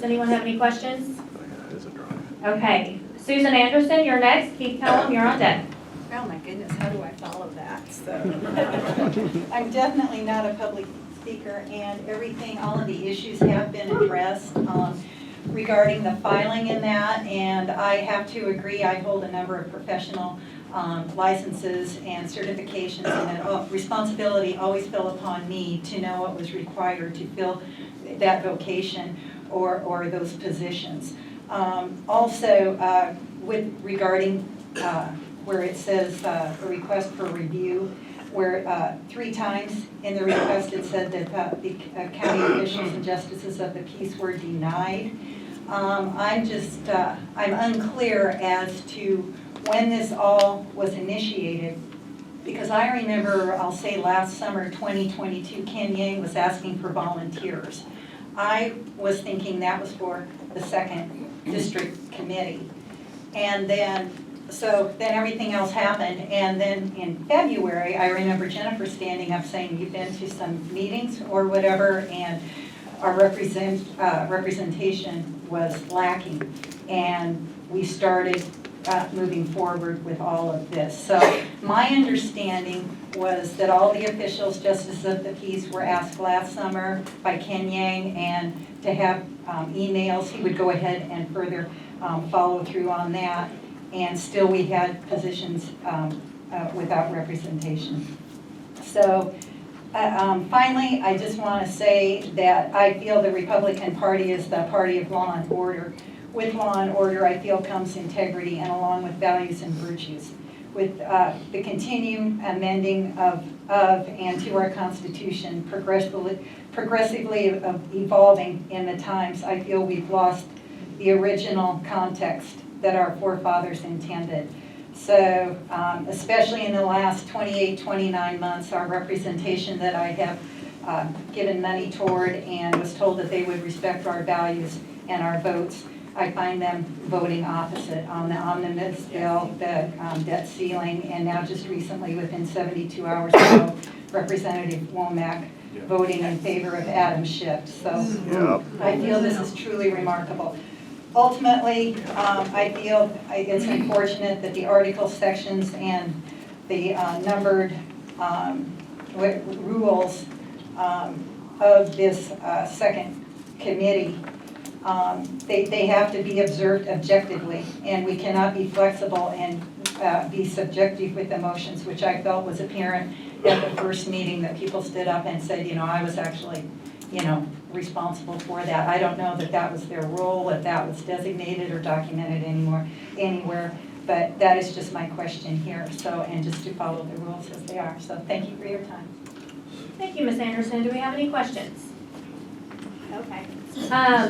Does anyone have any questions? Okay, Susan Anderson, you're next. Keith Pelham, you're on deck. Oh my goodness, how do I follow that? So, I'm definitely not a public speaker, and everything, all of the issues have been addressed regarding the filing in that, and I have to agree, I hold a number of professional licenses and certifications, and that responsibility always fell upon me to know what was required to fill that vocation or those positions. Also, with regarding where it says a request for review, where 3 times in the request it said that the county officials and justices of the peace were denied. I'm unclear as to when this all was initiated, because I remember, I'll say last summer, 2022, Ken Yang was asking for volunteers. I was thinking that was for the 2nd District Committee. And then everything else happened, and then in February, I remember Jennifer standing up saying, you've been to some meetings or whatever, and our representation was lacking, and we started moving forward with all of this. So my understanding was that all the officials, justices of the peace, were asked last summer by Ken Yang, and to have emails, he would go ahead and further follow through on that. And still we had positions without representation. So finally, I just want to say that I feel the Republican Party is the party of law and order. With law and order, I feel comes integrity, and along with values and virtues. With the continued amending of and to our Constitution, progressively evolving in the times, I feel we've lost the original context that our forefathers intended. So especially in the last 28, 29 months, our representation that I have given money toward and was told that they would respect our values and our votes, I find them voting opposite on the omnibus bill, the debt ceiling, and now just recently, within 72 hours ago, Representative Womack voting in favor of Adam Schiff. So I feel this is truly remarkable. Ultimately, I feel it's unfortunate that the article sections and the numbered rules of this 2nd committee, they have to be observed objectively, and we cannot be flexible and be subjective with emotions, which I felt was apparent at the first meeting, that people stood up and said, I was actually, responsible for that. I don't know that that was their role, if that was designated or documented anywhere, but that is just my question here. So, and just to follow the rules as they are. So thank you for your time. Thank you, Ms. Anderson. Do we have any questions? Okay.